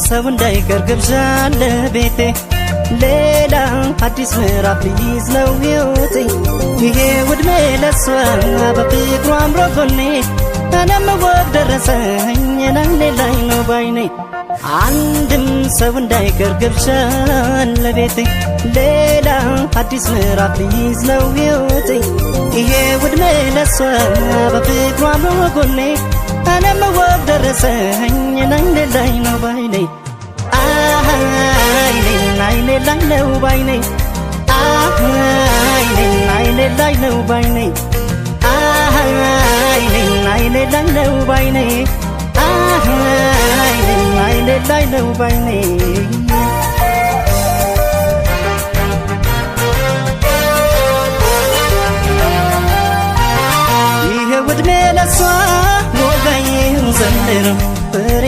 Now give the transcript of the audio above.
ሰው እንዳይቀር ግብዣ ለቤቴ ሌላ አዲስ ምዕራፍ ሊይዝ ነው ሕይወቴ ይሄ ውድሜ ለሷ በፍቅሩ አምሮ ጎኔ እኔም ወግ ደረሰኝ ላይኔ ላይ ነው ባይኔ አንድም ሰው እንዳይቀር ግብዣ ለቤቴ ሌላ አዲስ ምዕራፍ ሊይዝ ነው ሕይወቴ ይሄ ውድሜ ለሷ በፍቅሩ አምሮ ጎኔ እኔም ወግ ደረሰኝ ላይኔ ላይ ነው ባይኔ አይኔ ላይ ነው ባይኔ አይኔ ላይ ነው ባይኔ አይኔ ላይ ነው ባይኔ አይኔ ላይ ነው ባይኔ ይሄ ውድሜ ለሷ ሞጋዬን ዘንድሮ ፍሬ